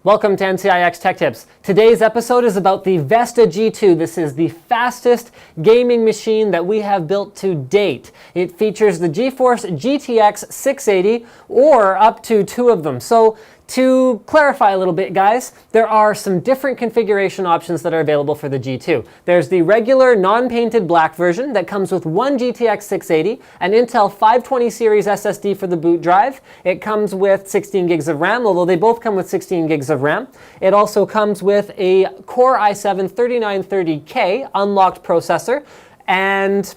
Welcome to NCIX Tech Tips. Today's episode is about the Vesta G2. This is the fastest gaming machine that we have built to date. It features the GeForce GTX 680 or up to two of them. So to clarify a little bit, guys, there are some different configuration options that are available for the G2. There's the regular non-painted black version that comes with one GTX 680, an Intel 520 series SSD for the boot drive. It comes with 16 gigs of RAM, although they both come with 16 gigs of RAM. It also comes with a Core i7-3930K unlocked processor, and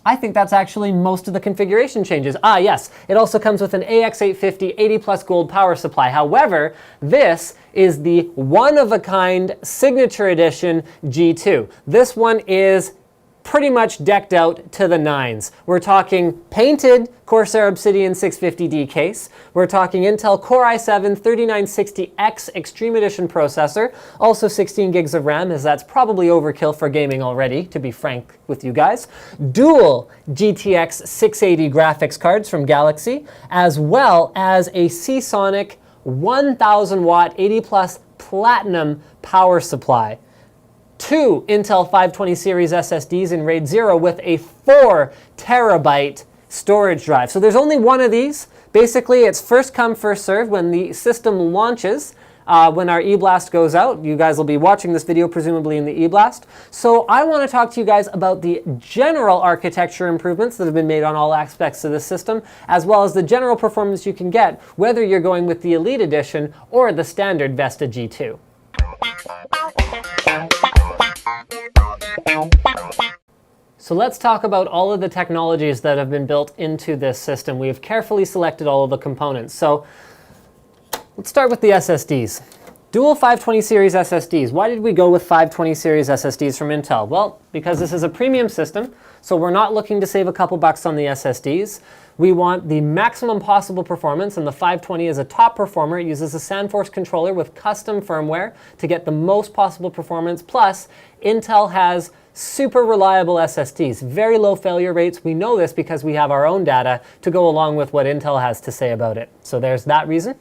I think that's actually most of the configuration changes. Yes, it also comes with an AX850 80 plus gold power supply. However, this is the one-of-a-kind signature edition G2. This one is pretty much decked out to the nines. We're talking painted Corsair Obsidian 650D case. We're talking Intel Core i7-3960X Extreme Edition processor. Also 16 gigs of RAM, as that's probably overkill for gaming already, to be frank with you guys. Dual GTX 680 graphics cards from Galaxy, as well as a Seasonic 1000 watt 80 plus platinum power supply. Two Intel 520 series SSDs in RAID 0 with a 4 terabyte storage drive. So there's only one of these. Basically, it's first come, first served. When the system launches, when our eBlast goes out, you guys will be watching this video presumably in the eBlast. So I want to talk to you guys about the general architecture improvements that have been made on all aspects of the system, as well as the general performance you can get, whether you're going with the Elite Edition or the standard Vesta G2. So let's talk about all of the technologies that have been built into this system. We have carefully selected all of the components. So let's start with the SSDs. Dual 520 series SSDs. Why did we go with 520 series SSDs from Intel? Well, because this is a premium system, so we're not looking to save a couple bucks on the SSDs. We want the maximum possible performance, and the 520 is a top performer. It uses a SandForce controller with custom firmware to get the most possible performance. Plus, Intel has super reliable SSDs, very low failure rates. We know this because we have our own data to go along with what Intel has to say about it. So there's that reason.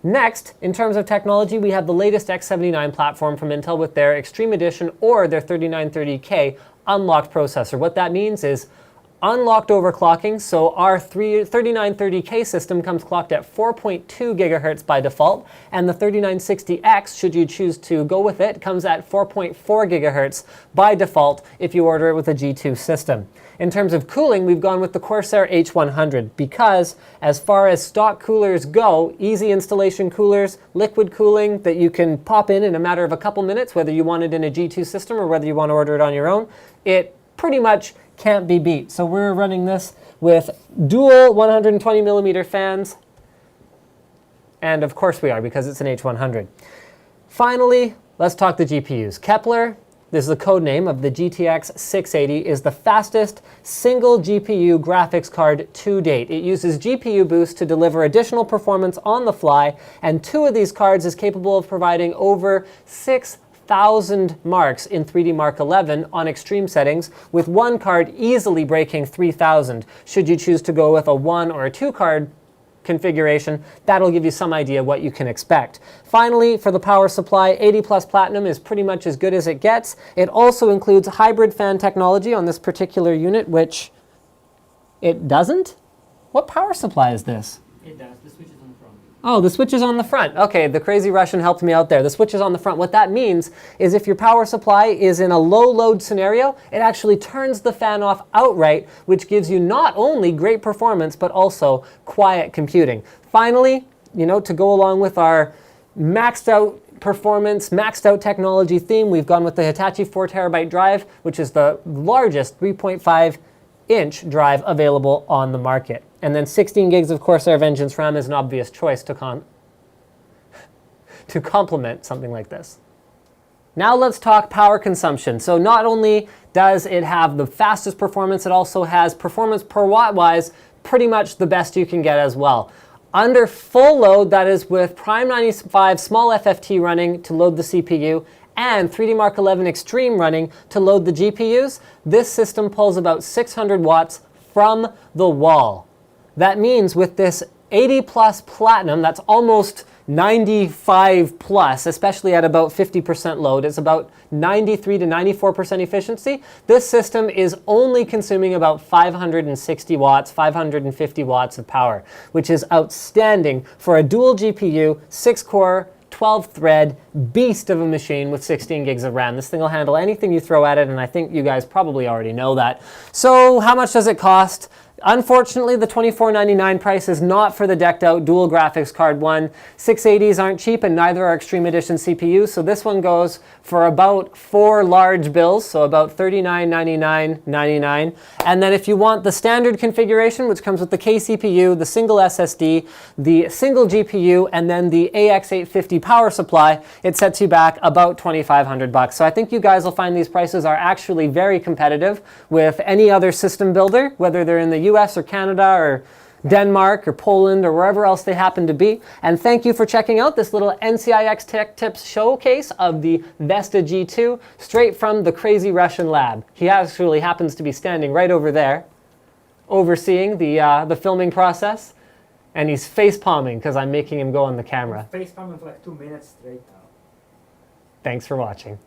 Next, in terms of technology, we have the latest X79 platform from Intel with their Extreme Edition or their 3930K unlocked processor. What that means is unlocked overclocking, so our 3930K system comes clocked at 4.2 gigahertz by default, and the 3960X, should you choose to go with it, comes at 4.4 gigahertz by default if you order it with a G2 system. In terms of cooling, we've gone with the Corsair H100 because as far as stock coolers go, easy installation coolers, liquid cooling that you can pop in a matter of a couple minutes, whether you want it in a G2 system or whether you want to order it on your own, it pretty much can't be beat. So we're running this with dual 120 millimeter fans, and of course we are because it's an H100. Finally, let's talk the GPUs. Kepler, this is the code name of the GTX 680, is the fastest single GPU graphics card to date. It uses GPU boost to deliver additional performance on the fly, and two of these cards is capable of providing over 6,000 marks in 3D Mark 11 on extreme settings, with one card easily breaking 3,000. Should you choose to go with a one or a two card configuration, that'll give you some idea what you can expect. Finally, for the power supply, 80 plus platinum is pretty much as good as it gets. It also includes hybrid fan technology on this particular unit, which it doesn't? What power supply is this? It does. The switch is on the front. Oh, the switch is on the front. Okay, the crazy Russian helped me out there. The switch is on the front. What that means is if your power supply is in a low load scenario, it actually turns the fan off outright, which gives you not only great performance, but also quiet computing. Finally, to go along with our maxed out performance, maxed out technology theme, we've gone with the Hitachi 4 terabyte drive, which is the largest 3.5 inch drive available on the market. And then 16 gigs of Corsair Vengeance RAM is an obvious choice to complement something like this. Now let's talk power consumption. So not only does it have the fastest performance, it also has performance per watt wise pretty much the best you can get as well. Under full load, that is with Prime 95 small FFT running to load the CPU, and 3D Mark 11 Extreme running to load the GPUs, this system pulls about 600 watts from the wall. That means with this 80 plus platinum, that's almost 95 plus, especially at about 50% load. It's about 93 to 94% efficiency. This system is only consuming about 560 watts, 550 watts of power, which is outstanding for a dual GPU, 6-core, 12-thread beast of a machine with 16 gigs of RAM. This thing will handle anything you throw at it, and I think you guys probably already know that. So how much does it cost? Unfortunately, the $24.99 price is not for the decked out dual graphics card one. 680s aren't cheap, and neither are Extreme Edition CPUs, so this one goes for about 4 large bills, so about $39.99.99. And then if you want the standard configuration, which comes with the KCPU, the single SSD, the single GPU, and then the AX850 power supply, it sets you back about $2,500. So I think you guys will find these prices are actually very competitive with any other system builder, whether they're in the US or Canada or Denmark or Poland or wherever else they happen to be. And thank you for checking out this little NCIX Tech Tips showcase of the Vesta G2 straight from the crazy Russian lab. He actually happens to be standing right over there overseeing the filming process, and he's face palming because I'm making him go on the camera. Face palming for like 2 minutes straight now. Thanks for watching.